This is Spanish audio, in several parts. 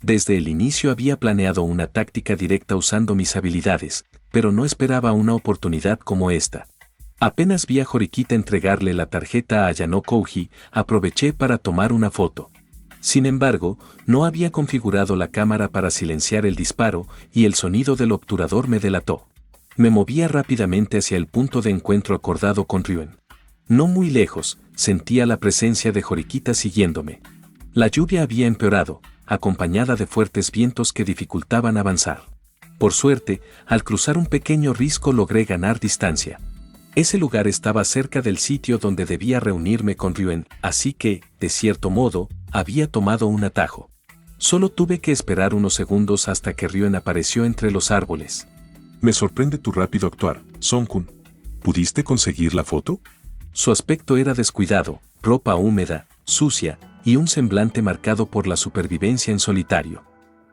Desde el inicio había planeado una táctica directa usando mis habilidades, pero no esperaba una oportunidad como esta. Apenas vi a Horikita entregarle la tarjeta a Ayano Kouji, aproveché para tomar una foto. Sin embargo, no había configurado la cámara para silenciar el disparo y el sonido del obturador me delató. Me movía rápidamente hacia el punto de encuentro acordado con Ryuen. No muy lejos, sentía la presencia de Horikita siguiéndome. La lluvia había empeorado, acompañada de fuertes vientos que dificultaban avanzar. Por suerte, al cruzar un pequeño risco logré ganar distancia. Ese lugar estaba cerca del sitio donde debía reunirme con Ryuen, así que, de cierto modo, había tomado un atajo. Solo tuve que esperar unos segundos hasta que Ryuen apareció entre los árboles. Me sorprende tu rápido actuar, Song-kun. ¿Pudiste conseguir la foto? Su aspecto era descuidado, ropa húmeda, sucia, y un semblante marcado por la supervivencia en solitario.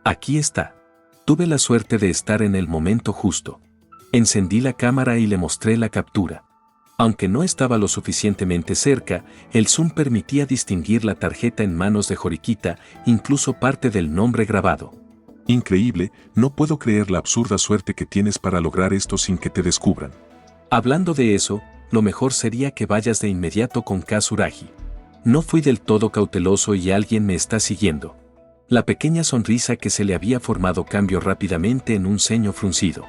Aquí está. Tuve la suerte de estar en el momento justo. Encendí la cámara y le mostré la captura. Aunque no estaba lo suficientemente cerca, el zoom permitía distinguir la tarjeta en manos de Horikita, incluso parte del nombre grabado. Increíble, no puedo creer la absurda suerte que tienes para lograr esto sin que te descubran. Hablando de eso, lo mejor sería que vayas de inmediato con Kazuragi. No fui del todo cauteloso y alguien me está siguiendo. La pequeña sonrisa que se le había formado cambió rápidamente en un ceño fruncido.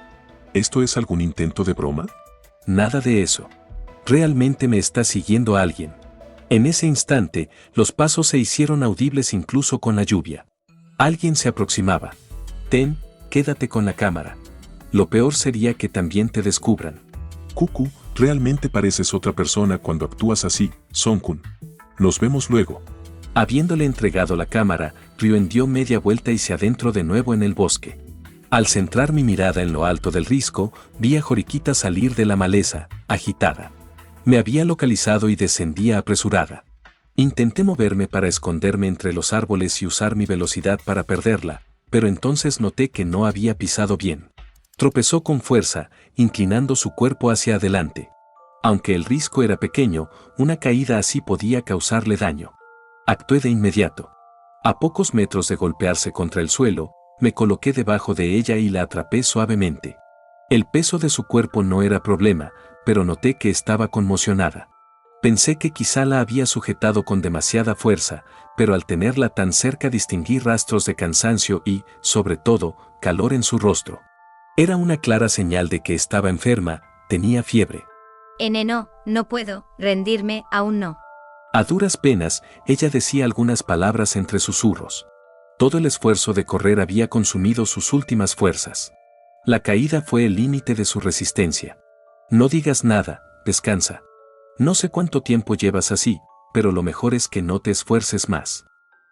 ¿Esto es algún intento de broma? Nada de eso. Realmente me está siguiendo alguien. En ese instante, los pasos se hicieron audibles incluso con la lluvia. Alguien se aproximaba. Ten, quédate con la cámara. Lo peor sería que también te descubran. Cucu, realmente pareces otra persona cuando actúas así, Song-kun. Nos vemos luego. Habiéndole entregado la cámara, Ryuen dio media vuelta y se adentró de nuevo en el bosque. Al centrar mi mirada en lo alto del risco, vi a Horikita salir de la maleza, agitada. Me había localizado y descendía apresurada. Intenté moverme para esconderme entre los árboles y usar mi velocidad para perderla, pero entonces noté que no había pisado bien. Tropezó con fuerza, inclinando su cuerpo hacia adelante. Aunque el risco era pequeño, una caída así podía causarle daño. Actué de inmediato. A pocos metros de golpearse contra el suelo, me coloqué debajo de ella y la atrapé suavemente. El peso de su cuerpo no era problema, pero noté que estaba conmocionada. Pensé que quizá la había sujetado con demasiada fuerza, pero al tenerla tan cerca distinguí rastros de cansancio y, sobre todo, calor en su rostro. Era una clara señal de que estaba enferma, tenía fiebre. No, no puedo rendirme, aún no. A duras penas, ella decía algunas palabras entre susurros. Todo el esfuerzo de correr había consumido sus últimas fuerzas. La caída fue el límite de su resistencia. No digas nada, descansa. No sé cuánto tiempo llevas así, pero lo mejor es que no te esfuerces más.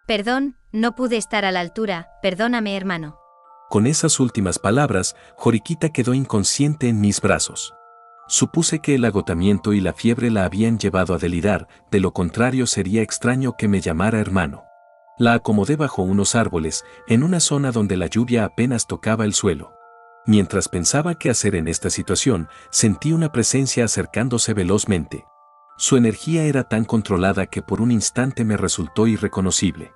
Perdón, no pude estar a la altura, perdóname, hermano. Con esas últimas palabras, Horikita quedó inconsciente en mis brazos. Supuse que el agotamiento y la fiebre la habían llevado a delirar, de lo contrario sería extraño que me llamara hermano. La acomodé bajo unos árboles, en una zona donde la lluvia apenas tocaba el suelo. Mientras pensaba qué hacer en esta situación, sentí una presencia acercándose velozmente. Su energía era tan controlada que por un instante me resultó irreconocible.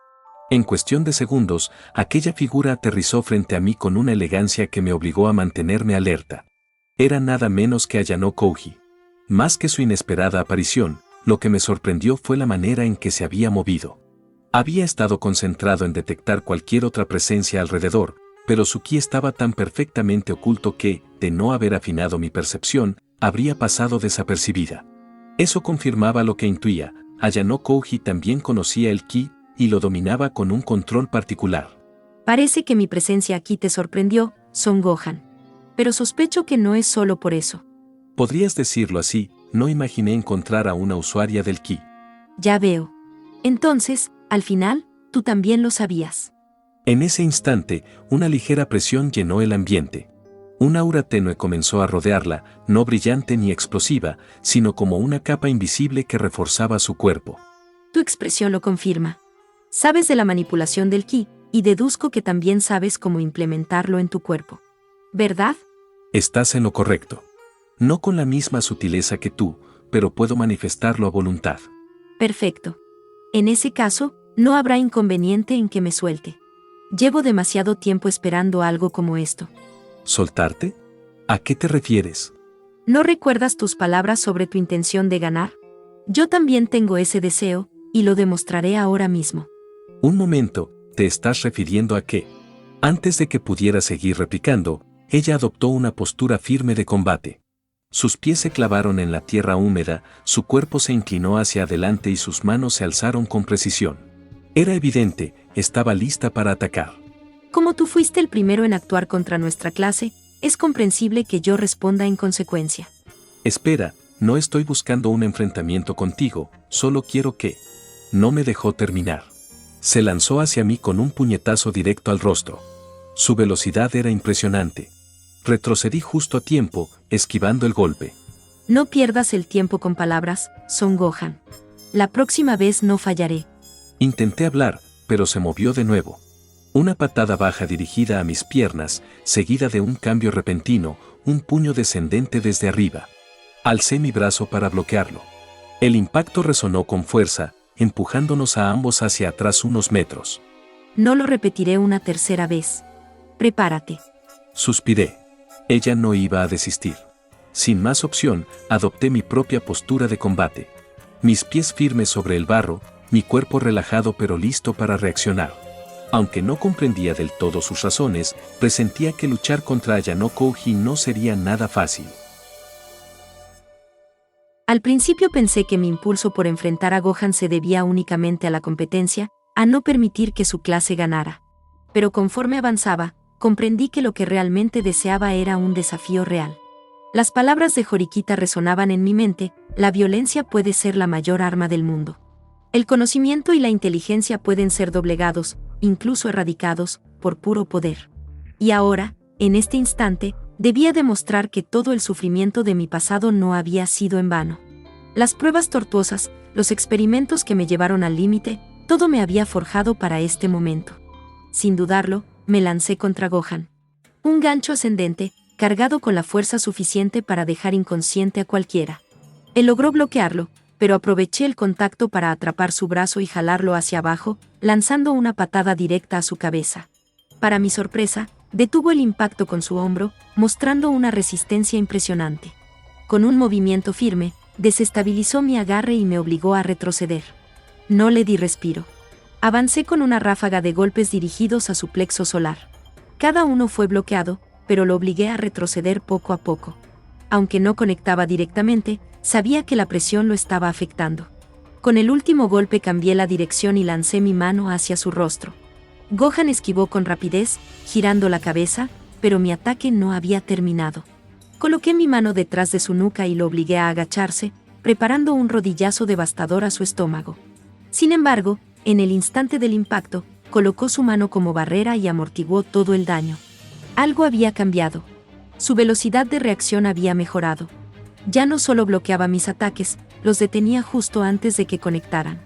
En cuestión de segundos, aquella figura aterrizó frente a mí con una elegancia que me obligó a mantenerme alerta. Era nada menos que Ayano Kouji. Más que su inesperada aparición, lo que me sorprendió fue la manera en que se había movido. Había estado concentrado en detectar cualquier otra presencia alrededor, pero su ki estaba tan perfectamente oculto que, de no haber afinado mi percepción, habría pasado desapercibida. Eso confirmaba lo que intuía: Ayano Kouji también conocía el ki y lo dominaba con un control particular. Parece que mi presencia aquí te sorprendió, Son Gohan. Pero sospecho que no es solo por eso. Podrías decirlo así, no imaginé encontrar a una usuaria del ki. Ya veo. Entonces, al final, tú también lo sabías. En ese instante, una ligera presión llenó el ambiente. Un aura tenue comenzó a rodearla, no brillante ni explosiva, sino como una capa invisible que reforzaba su cuerpo. Tu expresión lo confirma. Sabes de la manipulación del ki, y deduzco que también sabes cómo implementarlo en tu cuerpo. ¿Verdad? Estás en lo correcto. No con la misma sutileza que tú, pero puedo manifestarlo a voluntad. Perfecto. En ese caso, no habrá inconveniente en que me suelte. Llevo demasiado tiempo esperando algo como esto. ¿Soltarte? ¿A qué te refieres? ¿No recuerdas tus palabras sobre tu intención de ganar? Yo también tengo ese deseo, y lo demostraré ahora mismo. Un momento, ¿te estás refiriendo a qué? Antes de que pudiera seguir replicando, ella adoptó una postura firme de combate. Sus pies se clavaron en la tierra húmeda, su cuerpo se inclinó hacia adelante y sus manos se alzaron con precisión. Era evidente, estaba lista para atacar. Como tú fuiste el primero en actuar contra nuestra clase, es comprensible que yo responda en consecuencia. Espera, no estoy buscando un enfrentamiento contigo, solo quiero que... No me dejó terminar. Se lanzó hacia mí con un puñetazo directo al rostro. Su velocidad era impresionante. Retrocedí justo a tiempo, esquivando el golpe. No pierdas el tiempo con palabras, Son Gohan. La próxima vez no fallaré. Intenté hablar, pero se movió de nuevo. Una patada baja dirigida a mis piernas, seguida de un cambio repentino, un puño descendente desde arriba. Alcé mi brazo para bloquearlo. El impacto resonó con fuerza, empujándonos a ambos hacia atrás unos metros. No lo repetiré una tercera vez. Prepárate. Suspiré. Ella no iba a desistir. Sin más opción, adopté mi propia postura de combate. Mis pies firmes sobre el barro, mi cuerpo relajado pero listo para reaccionar. Aunque no comprendía del todo sus razones, presentía que luchar contra Ayano Kouji no sería nada fácil. Al principio pensé que mi impulso por enfrentar a Gohan se debía únicamente a la competencia, a no permitir que su clase ganara. Pero conforme avanzaba, comprendí que lo que realmente deseaba era un desafío real. Las palabras de Horikita resonaban en mi mente: la violencia puede ser la mayor arma del mundo. El conocimiento y la inteligencia pueden ser doblegados, incluso erradicados, por puro poder. Y ahora, en este instante, debía demostrar que todo el sufrimiento de mi pasado no había sido en vano. Las pruebas tortuosas, los experimentos que me llevaron al límite, todo me había forjado para este momento. Sin dudarlo, me lancé contra Gohan. Un gancho ascendente, cargado con la fuerza suficiente para dejar inconsciente a cualquiera. Él logró bloquearlo, pero aproveché el contacto para atrapar su brazo y jalarlo hacia abajo, lanzando una patada directa a su cabeza. Para mi sorpresa, detuvo el impacto con su hombro, mostrando una resistencia impresionante. Con un movimiento firme, desestabilizó mi agarre y me obligó a retroceder. No le di respiro. Avancé con una ráfaga de golpes dirigidos a su plexo solar. Cada uno fue bloqueado, pero lo obligué a retroceder poco a poco. Aunque no conectaba directamente, sabía que la presión lo estaba afectando. Con el último golpe cambié la dirección y lancé mi mano hacia su rostro. Gohan esquivó con rapidez, girando la cabeza, pero mi ataque no había terminado. Coloqué mi mano detrás de su nuca y lo obligué a agacharse, preparando un rodillazo devastador a su estómago. Sin embargo, en el instante del impacto, colocó su mano como barrera y amortiguó todo el daño. Algo había cambiado. Su velocidad de reacción había mejorado. Ya no solo bloqueaba mis ataques, los detenía justo antes de que conectaran.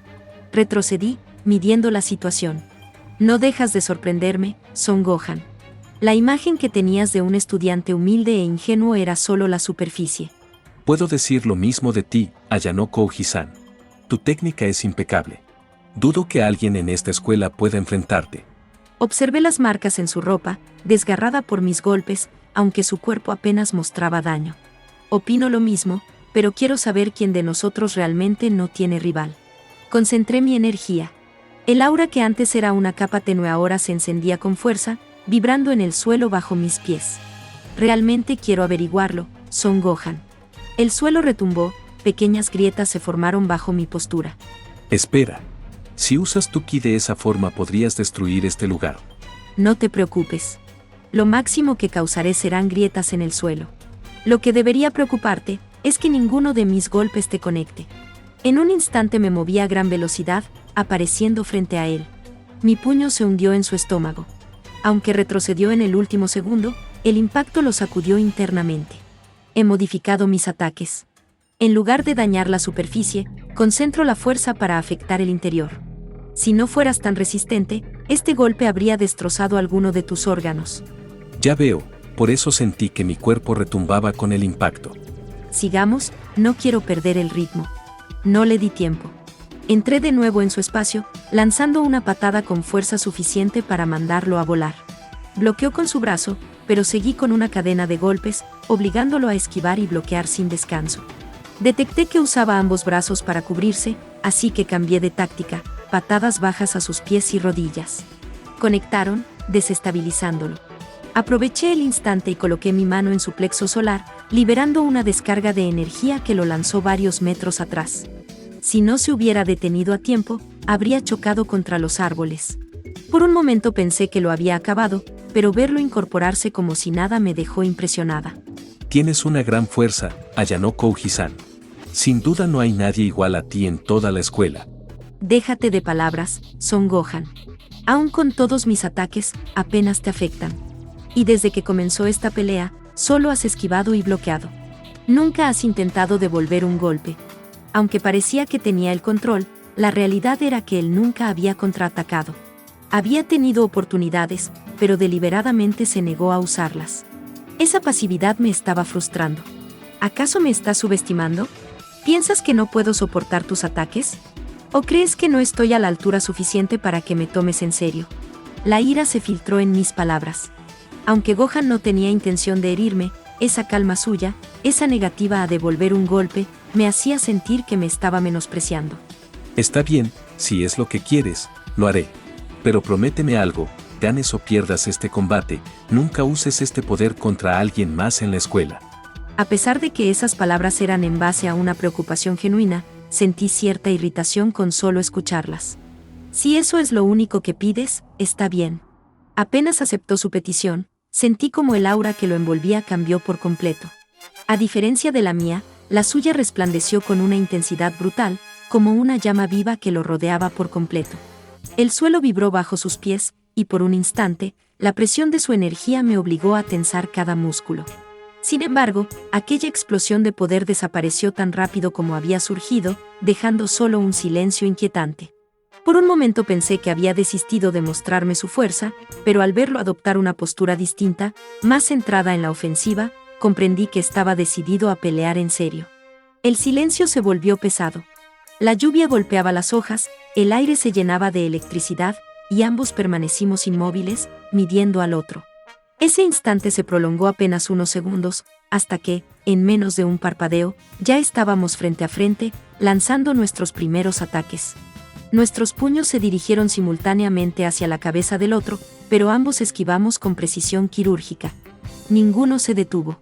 Retrocedí, midiendo la situación. No dejas de sorprenderme, Son Gohan. La imagen que tenías de un estudiante humilde e ingenuo era solo la superficie. Puedo decir lo mismo de ti, Ayano Kouji-san. Tu técnica es impecable. Dudo que alguien en esta escuela pueda enfrentarte. Observé las marcas en su ropa, desgarrada por mis golpes, aunque su cuerpo apenas mostraba daño. Opino lo mismo, pero quiero saber quién de nosotros realmente no tiene rival. Concentré mi energía. El aura que antes era una capa tenue ahora se encendía con fuerza, vibrando en el suelo bajo mis pies. Realmente quiero averiguarlo, Son Gohan. El suelo retumbó, pequeñas grietas se formaron bajo mi postura. Espera. Si usas tu ki de esa forma podrías destruir este lugar. No te preocupes. Lo máximo que causaré serán grietas en el suelo. Lo que debería preocuparte es que ninguno de mis golpes te conecte. En un instante me moví a gran velocidad, apareciendo frente a él. Mi puño se hundió en su estómago. Aunque retrocedió en el último segundo, el impacto lo sacudió internamente. He modificado mis ataques. En lugar de dañar la superficie, concentro la fuerza para afectar el interior. Si no fueras tan resistente, este golpe habría destrozado alguno de tus órganos. Ya veo, por eso sentí que mi cuerpo retumbaba con el impacto. Sigamos, no quiero perder el ritmo. No le di tiempo. Entré de nuevo en su espacio, lanzando una patada con fuerza suficiente para mandarlo a volar. Bloqueó con su brazo, pero seguí con una cadena de golpes, obligándolo a esquivar y bloquear sin descanso. Detecté que usaba ambos brazos para cubrirse, así que cambié de táctica, patadas bajas a sus pies y rodillas. Conectaron, desestabilizándolo. Aproveché el instante y coloqué mi mano en su plexo solar, liberando una descarga de energía que lo lanzó varios metros atrás. Si no se hubiera detenido a tiempo, habría chocado contra los árboles. Por un momento pensé que lo había acabado, pero verlo incorporarse como si nada me dejó impresionada. Tienes una gran fuerza, Ayano Kouji-san. Sin duda no hay nadie igual a ti en toda la escuela. Déjate de palabras, Son Gohan. Aún con todos mis ataques, apenas te afectan. Y desde que comenzó esta pelea, solo has esquivado y bloqueado. Nunca has intentado devolver un golpe. Aunque parecía que tenía el control, la realidad era que él nunca había contraatacado. Había tenido oportunidades, pero deliberadamente se negó a usarlas. Esa pasividad me estaba frustrando. ¿Acaso me estás subestimando? ¿Piensas que no puedo soportar tus ataques? ¿O crees que no estoy a la altura suficiente para que me tomes en serio? La ira se filtró en mis palabras. Aunque Gohan no tenía intención de herirme, esa calma suya, esa negativa a devolver un golpe, me hacía sentir que me estaba menospreciando. Está bien, si es lo que quieres, lo haré. Pero prométeme algo, ganes o pierdas este combate, nunca uses este poder contra alguien más en la escuela. A pesar de que esas palabras eran en base a una preocupación genuina, sentí cierta irritación con solo escucharlas. Si eso es lo único que pides, está bien. Apenas aceptó su petición, sentí como el aura que lo envolvía cambió por completo. A diferencia de la mía, la suya resplandeció con una intensidad brutal, como una llama viva que lo rodeaba por completo. El suelo vibró bajo sus pies, y por un instante, la presión de su energía me obligó a tensar cada músculo. Sin embargo, aquella explosión de poder desapareció tan rápido como había surgido, dejando solo un silencio inquietante. Por un momento pensé que había desistido de mostrarme su fuerza, pero al verlo adoptar una postura distinta, más centrada en la ofensiva, comprendí que estaba decidido a pelear en serio. El silencio se volvió pesado. La lluvia golpeaba las hojas, el aire se llenaba de electricidad, y ambos permanecimos inmóviles, midiendo al otro. Ese instante se prolongó apenas unos segundos, hasta que, en menos de un parpadeo, ya estábamos frente a frente, lanzando nuestros primeros ataques. Nuestros puños se dirigieron simultáneamente hacia la cabeza del otro, pero ambos esquivamos con precisión quirúrgica. Ninguno se detuvo.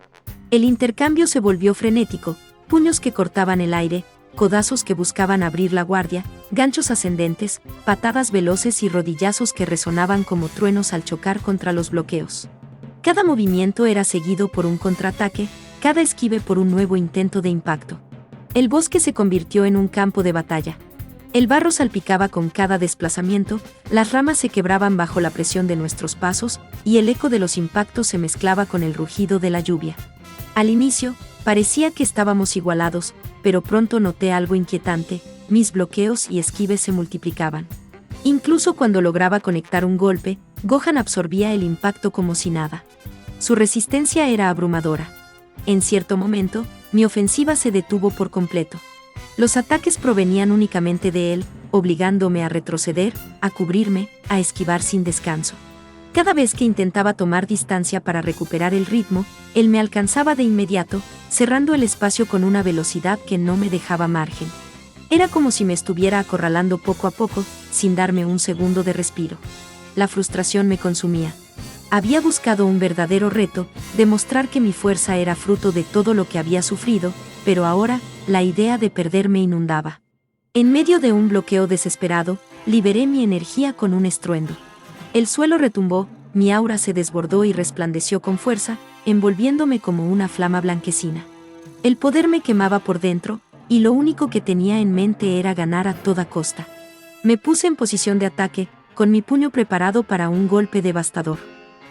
El intercambio se volvió frenético, puños que cortaban el aire, codazos que buscaban abrir la guardia, ganchos ascendentes, patadas veloces y rodillazos que resonaban como truenos al chocar contra los bloqueos. Cada movimiento era seguido por un contraataque, cada esquive por un nuevo intento de impacto. El bosque se convirtió en un campo de batalla. El barro salpicaba con cada desplazamiento, las ramas se quebraban bajo la presión de nuestros pasos, y el eco de los impactos se mezclaba con el rugido de la lluvia. Al inicio, parecía que estábamos igualados, pero pronto noté algo inquietante, mis bloqueos y esquives se multiplicaban. Incluso cuando lograba conectar un golpe, Gohan absorbía el impacto como si nada. Su resistencia era abrumadora. En cierto momento, mi ofensiva se detuvo por completo. Los ataques provenían únicamente de él, obligándome a retroceder, a cubrirme, a esquivar sin descanso. Cada vez que intentaba tomar distancia para recuperar el ritmo, él me alcanzaba de inmediato, cerrando el espacio con una velocidad que no me dejaba margen. Era como si me estuviera acorralando poco a poco, sin darme un segundo de respiro. La frustración me consumía. Había buscado un verdadero reto, demostrar que mi fuerza era fruto de todo lo que había sufrido, pero ahora, la idea de perder me inundaba. En medio de un bloqueo desesperado, liberé mi energía con un estruendo. El suelo retumbó, mi aura se desbordó y resplandeció con fuerza, envolviéndome como una flama blanquecina. El poder me quemaba por dentro, y lo único que tenía en mente era ganar a toda costa. Me puse en posición de ataque, con mi puño preparado para un golpe devastador.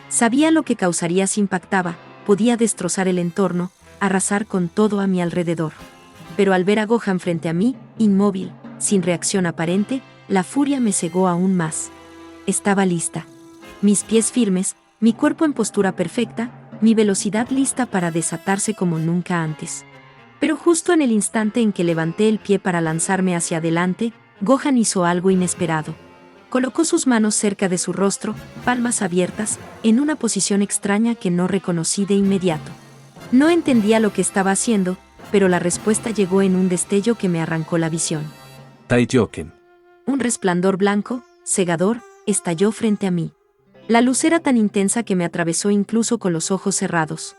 Sabía lo que causaría si impactaba, podía destrozar el entorno, arrasar con todo a mi alrededor. Pero al ver a Gohan frente a mí, inmóvil, sin reacción aparente, la furia me cegó aún más. Estaba lista. Mis pies firmes, mi cuerpo en postura perfecta, mi velocidad lista para desatarse como nunca antes. Pero justo en el instante en que levanté el pie para lanzarme hacia adelante, Gohan hizo algo inesperado. Colocó sus manos cerca de su rostro, palmas abiertas, en una posición extraña que no reconocí de inmediato. No entendía lo que estaba haciendo, pero la respuesta llegó en un destello que me arrancó la visión. Taiyoken. Un resplandor blanco, cegador, estalló frente a mí. La luz era tan intensa que me atravesó incluso con los ojos cerrados.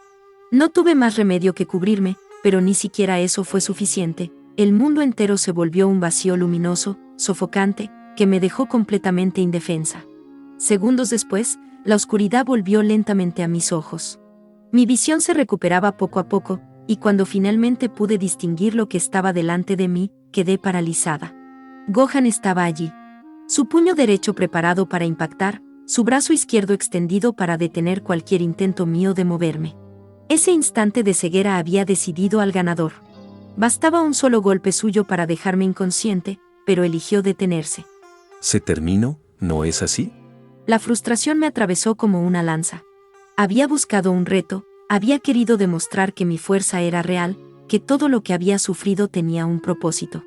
No tuve más remedio que cubrirme, pero ni siquiera eso fue suficiente. El mundo entero se volvió un vacío luminoso, sofocante, que me dejó completamente indefensa. Segundos después, la oscuridad volvió lentamente a mis ojos. Mi visión se recuperaba poco a poco, y cuando finalmente pude distinguir lo que estaba delante de mí, quedé paralizada. Gohan estaba allí. Su puño derecho preparado para impactar, su brazo izquierdo extendido para detener cualquier intento mío de moverme. Ese instante de ceguera había decidido al ganador. Bastaba un solo golpe suyo para dejarme inconsciente, pero eligió detenerse. ¿Se terminó? ¿No es así? La frustración me atravesó como una lanza. Había buscado un reto, había querido demostrar que mi fuerza era real, que todo lo que había sufrido tenía un propósito.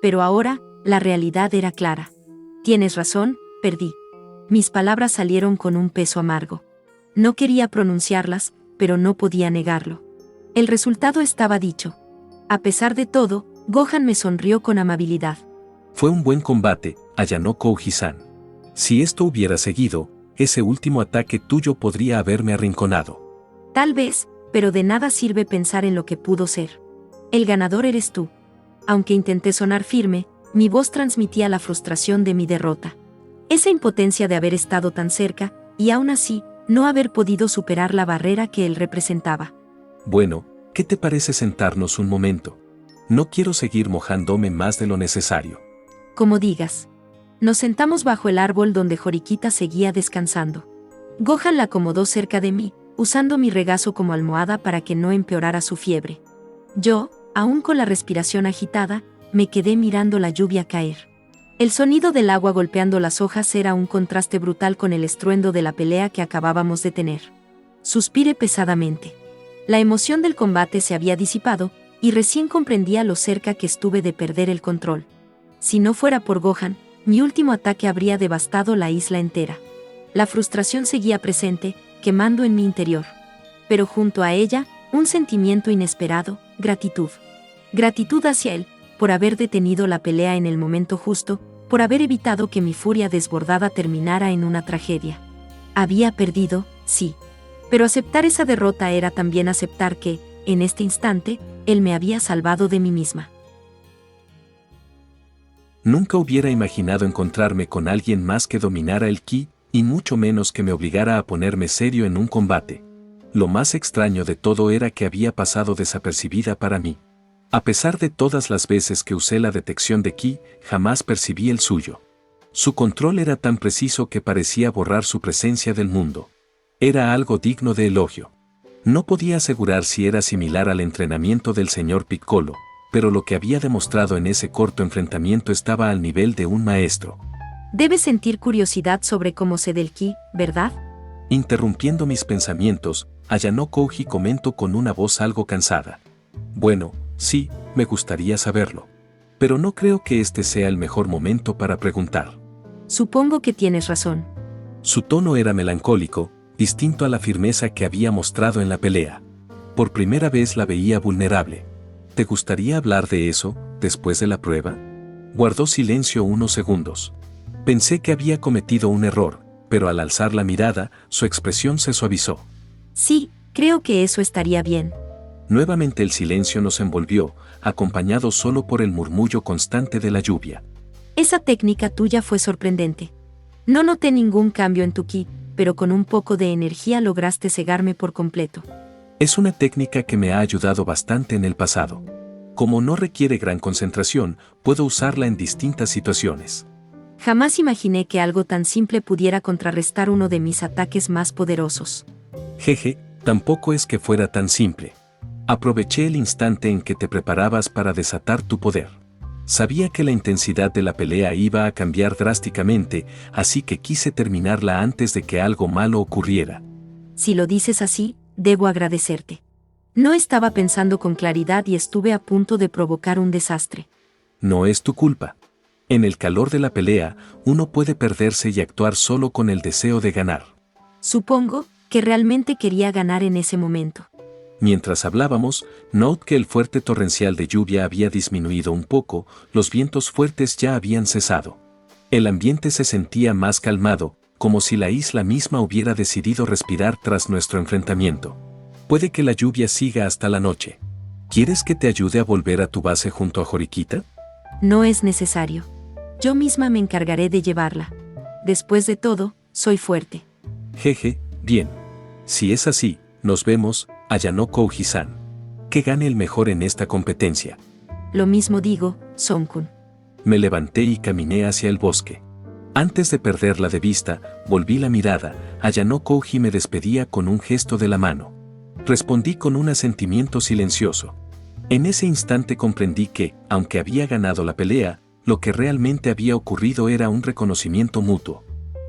Pero ahora, la realidad era clara. Tienes razón, perdí. Mis palabras salieron con un peso amargo. No quería pronunciarlas, pero no podía negarlo. El resultado estaba dicho. A pesar de todo, Gohan me sonrió con amabilidad. Fue un buen combate, allanó Kouji-san. Si esto hubiera seguido, ese último ataque tuyo podría haberme arrinconado. Tal vez, pero de nada sirve pensar en lo que pudo ser. El ganador eres tú. Aunque intenté sonar firme, mi voz transmitía la frustración de mi derrota. Esa impotencia de haber estado tan cerca, y aún así, no haber podido superar la barrera que él representaba. Bueno, ¿qué te parece sentarnos un momento? No quiero seguir mojándome más de lo necesario. Como digas. Nos sentamos bajo el árbol donde Horikita seguía descansando. Gohan la acomodó cerca de mí, usando mi regazo como almohada para que no empeorara su fiebre. Yo, aún con la respiración agitada, me quedé mirando la lluvia caer. El sonido del agua golpeando las hojas era un contraste brutal con el estruendo de la pelea que acabábamos de tener. Suspiré pesadamente. La emoción del combate se había disipado, y recién comprendía lo cerca que estuve de perder el control. Si no fuera por Gohan, mi último ataque habría devastado la isla entera. La frustración seguía presente, quemando en mi interior. Pero junto a ella, un sentimiento inesperado, gratitud. Gratitud hacia él, por haber detenido la pelea en el momento justo, por haber evitado que mi furia desbordada terminara en una tragedia. Había perdido, sí. Pero aceptar esa derrota era también aceptar que, en este instante, él me había salvado de mí misma. Nunca hubiera imaginado encontrarme con alguien más que dominara el ki, y mucho menos que me obligara a ponerme serio en un combate. Lo más extraño de todo era que había pasado desapercibida para mí. A pesar de todas las veces que usé la detección de ki, jamás percibí el suyo. Su control era tan preciso que parecía borrar su presencia del mundo. Era algo digno de elogio. No podía asegurar si era similar al entrenamiento del señor Piccolo, pero lo que había demostrado en ese corto enfrentamiento estaba al nivel de un maestro. Debes sentir curiosidad sobre cómo sé del ki, ¿verdad? Interrumpiendo mis pensamientos, Ayano Kouji comentó con una voz algo cansada. Bueno, sí, me gustaría saberlo. Pero no creo que este sea el mejor momento para preguntar. Supongo que tienes razón. Su tono era melancólico, distinto a la firmeza que había mostrado en la pelea. Por primera vez la veía vulnerable. ¿Te gustaría hablar de eso, después de la prueba? Guardó silencio unos segundos. Pensé que había cometido un error, pero al alzar la mirada, su expresión se suavizó. Sí, creo que eso estaría bien. Nuevamente el silencio nos envolvió, acompañado solo por el murmullo constante de la lluvia. Esa técnica tuya fue sorprendente. No noté ningún cambio en tu ki, pero con un poco de energía lograste cegarme por completo. Es una técnica que me ha ayudado bastante en el pasado. Como no requiere gran concentración, puedo usarla en distintas situaciones. Jamás imaginé que algo tan simple pudiera contrarrestar uno de mis ataques más poderosos. Jeje, tampoco es que fuera tan simple. Aproveché el instante en que te preparabas para desatar tu poder. Sabía que la intensidad de la pelea iba a cambiar drásticamente, así que quise terminarla antes de que algo malo ocurriera. Si lo dices así, debo agradecerte. No estaba pensando con claridad y estuve a punto de provocar un desastre. No es tu culpa. En el calor de la pelea, uno puede perderse y actuar solo con el deseo de ganar. Supongo que realmente quería ganar en ese momento. Mientras hablábamos, noté que el fuerte torrencial de lluvia había disminuido un poco, los vientos fuertes ya habían cesado. El ambiente se sentía más calmado, como si la isla misma hubiera decidido respirar tras nuestro enfrentamiento. Puede que la lluvia siga hasta la noche. ¿Quieres que te ayude a volver a tu base junto a Horikita? No es necesario. Yo misma me encargaré de llevarla. Después de todo, soy fuerte. Jeje, bien. Si es así, nos vemos, Ayano Kouji-san. Que gane el mejor en esta competencia. Lo mismo digo, Son-kun. Me levanté y caminé hacia el bosque. Antes de perderla de vista, volví la mirada. Ayano Kouji me despedía con un gesto de la mano. Respondí con un asentimiento silencioso. En ese instante comprendí que, aunque había ganado la pelea, lo que realmente había ocurrido era un reconocimiento mutuo.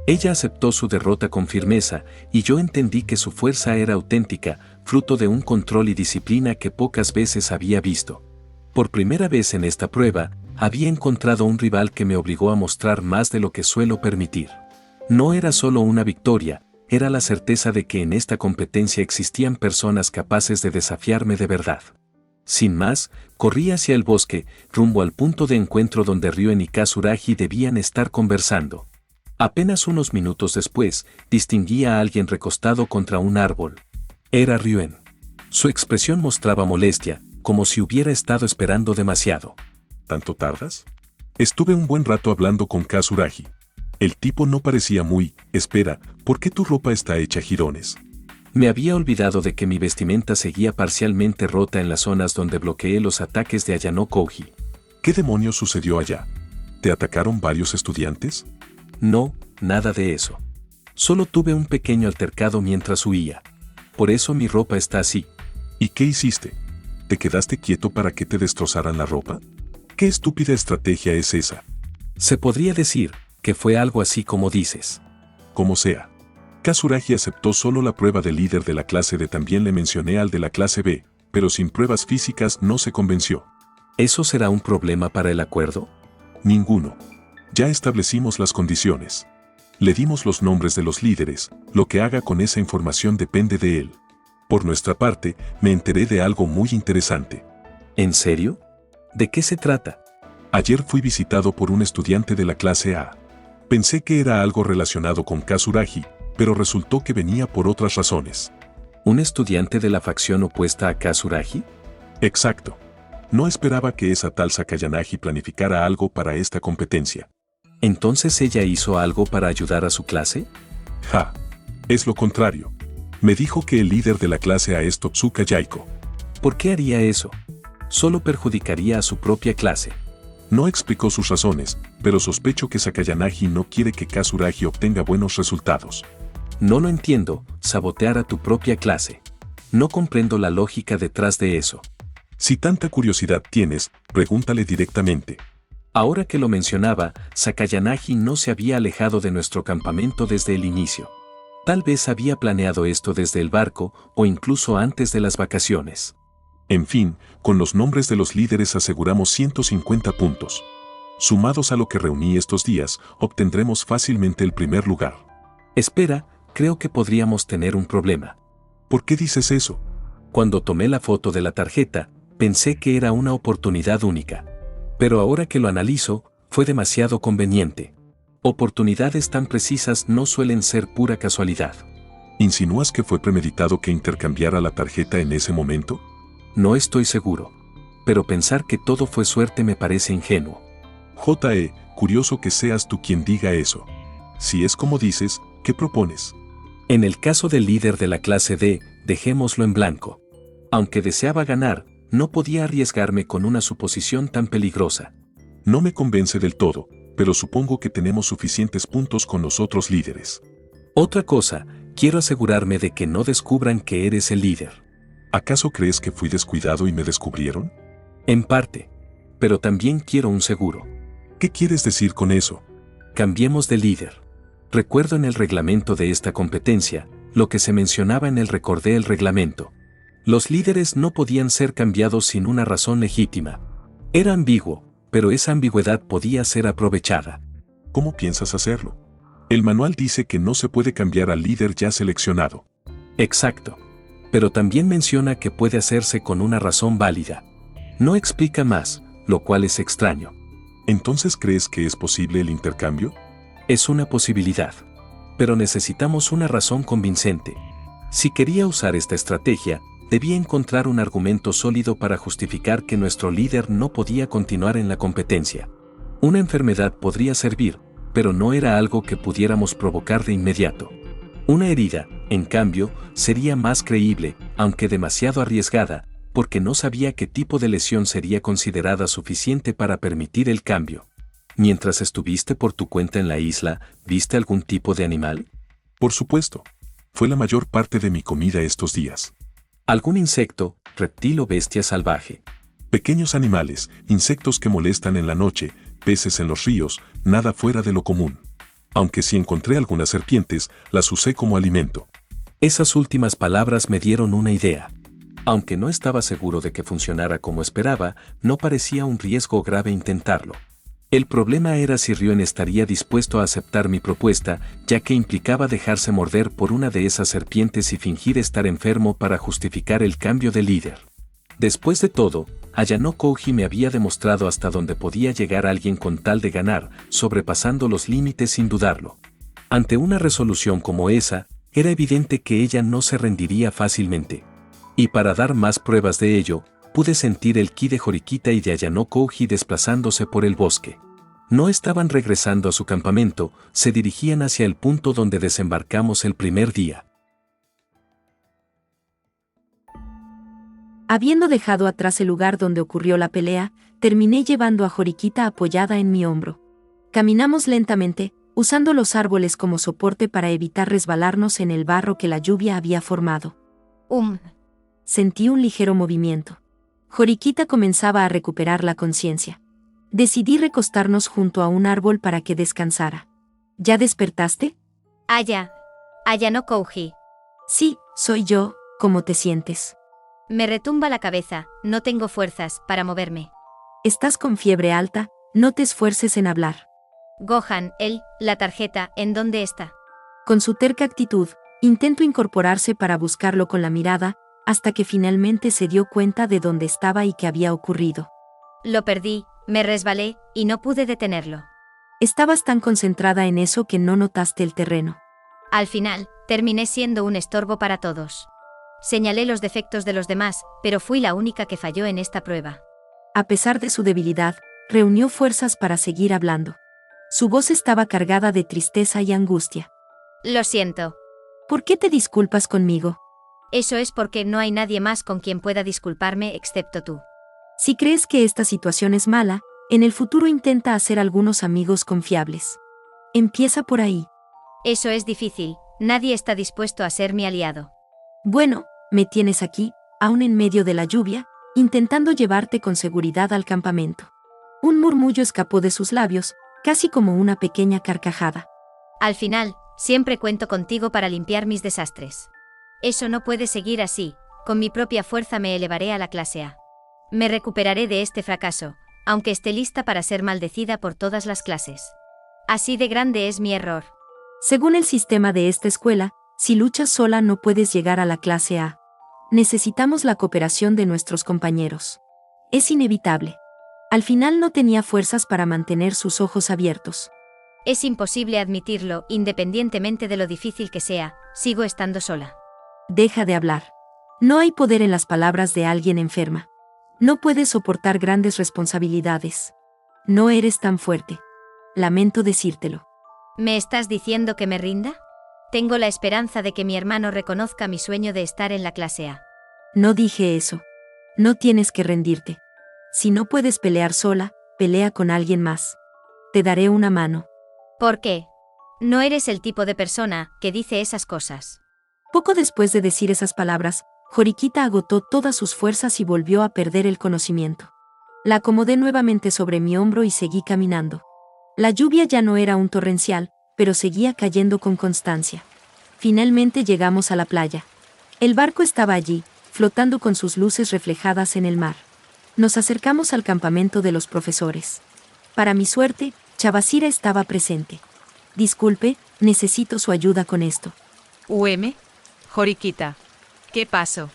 Ella aceptó su derrota con firmeza, y yo entendí que su fuerza era auténtica, fruto de un control y disciplina que pocas veces había visto. Por primera vez en esta prueba, había encontrado un rival que me obligó a mostrar más de lo que suelo permitir. No era solo una victoria, era la certeza de que en esta competencia existían personas capaces de desafiarme de verdad. Sin más, corrí hacia el bosque, rumbo al punto de encuentro donde Ryuen y Kazuragi debían estar conversando. Apenas unos minutos después, distinguí a alguien recostado contra un árbol. Era Ryuen. Su expresión mostraba molestia, como si hubiera estado esperando demasiado. ¿Tanto tardas? Estuve un buen rato hablando con Kazuragi. El tipo no parecía muy, espera, ¿por qué tu ropa está hecha jirones? Me había olvidado de que mi vestimenta seguía parcialmente rota en las zonas donde bloqueé los ataques de Ayano Kouji. ¿Qué demonios sucedió allá? ¿Te atacaron varios estudiantes? No, nada de eso. Solo tuve un pequeño altercado mientras huía. Por eso mi ropa está así. ¿Y qué hiciste? ¿Te quedaste quieto para que te destrozaran la ropa? ¿Qué estúpida estrategia es esa? Se podría decir que fue algo así como dices. Como sea. Kazuragi aceptó solo la prueba de líder de la clase D. También le mencioné al de la clase B, pero sin pruebas físicas no se convenció. ¿Eso será un problema para el acuerdo? Ninguno. Ya establecimos las condiciones. Le dimos los nombres de los líderes, lo que haga con esa información depende de él. Por nuestra parte, me enteré de algo muy interesante. ¿En serio? ¿De qué se trata? Ayer fui visitado por un estudiante de la clase A. Pensé que era algo relacionado con Kazuragi, pero resultó que venía por otras razones. ¿Un estudiante de la facción opuesta a Kazuragi? Exacto. No esperaba que esa tal Sakayanagi planificara algo para esta competencia. ¿Entonces ella hizo algo para ayudar a su clase? Ja. Es lo contrario. Me dijo que el líder de la clase A es Totsuka Yaiko. ¿Por qué haría eso? Solo perjudicaría a su propia clase. No explicó sus razones, pero sospecho que Sakayanagi no quiere que Kazuragi obtenga buenos resultados. No lo entiendo, sabotear a tu propia clase. No comprendo la lógica detrás de eso. Si tanta curiosidad tienes, pregúntale directamente. Ahora que lo mencionaba, Sakayanagi no se había alejado de nuestro campamento desde el inicio. Tal vez había planeado esto desde el barco o incluso antes de las vacaciones. En fin, con los nombres de los líderes aseguramos 150 puntos. Sumados a lo que reuní estos días, obtendremos fácilmente el primer lugar. Espera, creo que podríamos tener un problema. ¿Por qué dices eso? Cuando tomé la foto de la tarjeta, pensé que era una oportunidad única. Pero ahora que lo analizo, fue demasiado conveniente. Oportunidades tan precisas no suelen ser pura casualidad. ¿Insinúas que fue premeditado que intercambiara la tarjeta en ese momento? No estoy seguro. Pero pensar que todo fue suerte me parece ingenuo. Curioso que seas tú quien diga eso. Si es como dices, ¿qué propones? En el caso del líder de la clase D, dejémoslo en blanco. Aunque deseaba ganar, no podía arriesgarme con una suposición tan peligrosa. No me convence del todo, pero supongo que tenemos suficientes puntos con los otros líderes. Otra cosa, quiero asegurarme de que no descubran que eres el líder. ¿Acaso crees que fui descuidado y me descubrieron? En parte. Pero también quiero un seguro. ¿Qué quieres decir con eso? Cambiemos de líder. Recuerdo en el reglamento de esta competencia, lo que se mencionaba en el recordé el reglamento. Los líderes no podían ser cambiados sin una razón legítima. Era ambiguo, pero esa ambigüedad podía ser aprovechada. ¿Cómo piensas hacerlo? El manual dice que no se puede cambiar al líder ya seleccionado. Exacto. Pero también menciona que puede hacerse con una razón válida. No explica más, lo cual es extraño. ¿Entonces crees que es posible el intercambio? Es una posibilidad. Pero necesitamos una razón convincente. Si quería usar esta estrategia, debía encontrar un argumento sólido para justificar que nuestro líder no podía continuar en la competencia. Una enfermedad podría servir, pero no era algo que pudiéramos provocar de inmediato. Una herida, en cambio, sería más creíble, aunque demasiado arriesgada, porque no sabía qué tipo de lesión sería considerada suficiente para permitir el cambio. Mientras estuviste por tu cuenta en la isla, ¿viste algún tipo de animal? Por supuesto. Fue la mayor parte de mi comida estos días. ¿Algún insecto, reptil o bestia salvaje? Pequeños animales, insectos que molestan en la noche, peces en los ríos, nada fuera de lo común. Aunque sí encontré algunas serpientes, las usé como alimento. Esas últimas palabras me dieron una idea. Aunque no estaba seguro de que funcionara como esperaba, no parecía un riesgo grave intentarlo. El problema era si Ryon estaría dispuesto a aceptar mi propuesta, ya que implicaba dejarse morder por una de esas serpientes y fingir estar enfermo para justificar el cambio de líder. Después de todo, Ayano Kouji me había demostrado hasta dónde podía llegar alguien con tal de ganar, sobrepasando los límites sin dudarlo. Ante una resolución como esa, era evidente que ella no se rendiría fácilmente. Y para dar más pruebas de ello, pude sentir el ki de Horikita y de Ayano Kouji desplazándose por el bosque. No estaban regresando a su campamento, se dirigían hacia el punto donde desembarcamos el primer día. Habiendo dejado atrás el lugar donde ocurrió la pelea, terminé llevando a Horikita apoyada en mi hombro. Caminamos lentamente, usando los árboles como soporte para evitar resbalarnos en el barro que la lluvia había formado. Sentí un ligero movimiento. Horikita comenzaba a recuperar la conciencia. Decidí recostarnos junto a un árbol para que descansara. ¿Ya despertaste? Ayano Kouji. Sí, soy yo. ¿Cómo te sientes? Me retumba la cabeza, no tengo fuerzas para moverme. Estás con fiebre alta, no te esfuerces en hablar. Gohan, la tarjeta, ¿en dónde está? Con su terca actitud, intento incorporarse para buscarlo con la mirada, hasta que finalmente se dio cuenta de dónde estaba y qué había ocurrido. Lo perdí, me resbalé, y no pude detenerlo. Estabas tan concentrada en eso que no notaste el terreno. Al final, terminé siendo un estorbo para todos. Señalé los defectos de los demás, pero fui la única que falló en esta prueba. A pesar de su debilidad, reunió fuerzas para seguir hablando. Su voz estaba cargada de tristeza y angustia. Lo siento. ¿Por qué te disculpas conmigo? Eso es porque no hay nadie más con quien pueda disculparme excepto tú. Si crees que esta situación es mala, en el futuro intenta hacer algunos amigos confiables. Empieza por ahí. Eso es difícil, nadie está dispuesto a ser mi aliado. Bueno, me tienes aquí, aún en medio de la lluvia, intentando llevarte con seguridad al campamento. Un murmullo escapó de sus labios, casi como una pequeña carcajada. Al final, siempre cuento contigo para limpiar mis desastres. Eso no puede seguir así, con mi propia fuerza me elevaré a la clase A. Me recuperaré de este fracaso, aunque esté lista para ser maldecida por todas las clases. Así de grande es mi error. Según el sistema de esta escuela, si luchas sola no puedes llegar a la clase A. Necesitamos la cooperación de nuestros compañeros. Es inevitable. Al final no tenía fuerzas para mantener sus ojos abiertos. Es imposible admitirlo, independientemente de lo difícil que sea, sigo estando sola. Deja de hablar. No hay poder en las palabras de alguien enferma. No puedes soportar grandes responsabilidades. No eres tan fuerte. Lamento decírtelo. ¿Me estás diciendo que me rinda? Tengo la esperanza de que mi hermano reconozca mi sueño de estar en la clase A. No dije eso. No tienes que rendirte. Si no puedes pelear sola, pelea con alguien más. Te daré una mano. ¿Por qué? No eres el tipo de persona que dice esas cosas. Poco después de decir esas palabras, Horikita agotó todas sus fuerzas y volvió a perder el conocimiento. La acomodé nuevamente sobre mi hombro y seguí caminando. La lluvia ya no era un torrencial, pero seguía cayendo con constancia. Finalmente llegamos a la playa. El barco estaba allí, flotando con sus luces reflejadas en el mar. Nos acercamos al campamento de los profesores. Para mi suerte, Chavasira estaba presente. Disculpe, necesito su ayuda con esto. Joriquita, ¿qué pasó?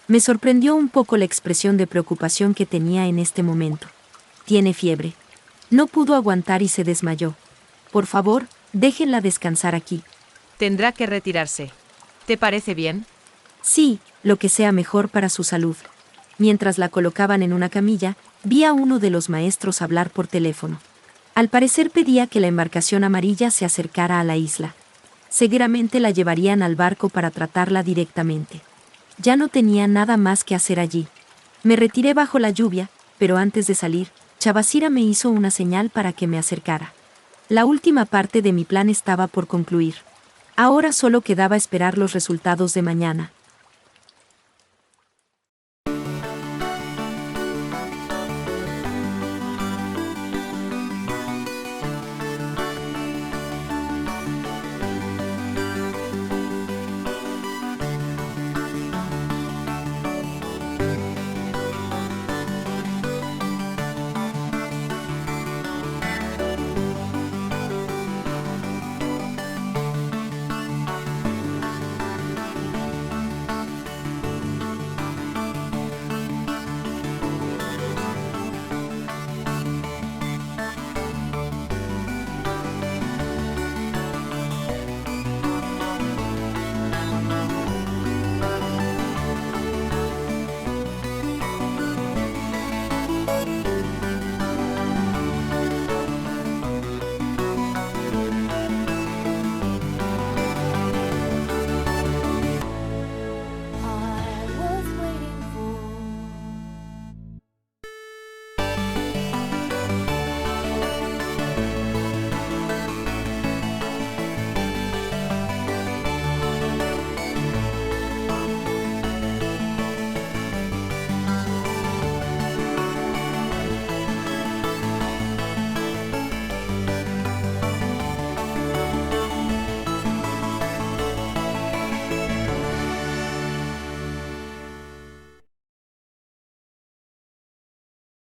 Me sorprendió un poco la expresión de preocupación que tenía en este momento. Tiene fiebre. No pudo aguantar y se desmayó. Por favor, déjenla descansar aquí. Tendrá que retirarse. ¿Te parece bien? Sí, lo que sea mejor para su salud. Mientras la colocaban en una camilla, vi a uno de los maestros hablar por teléfono. Al parecer pedía que la embarcación amarilla se acercara a la isla. Seguramente la llevarían al barco para tratarla directamente. Ya no tenía nada más que hacer allí. Me retiré bajo la lluvia, pero antes de salir, Chavasira me hizo una señal para que me acercara. La última parte de mi plan estaba por concluir. Ahora solo quedaba esperar los resultados de mañana.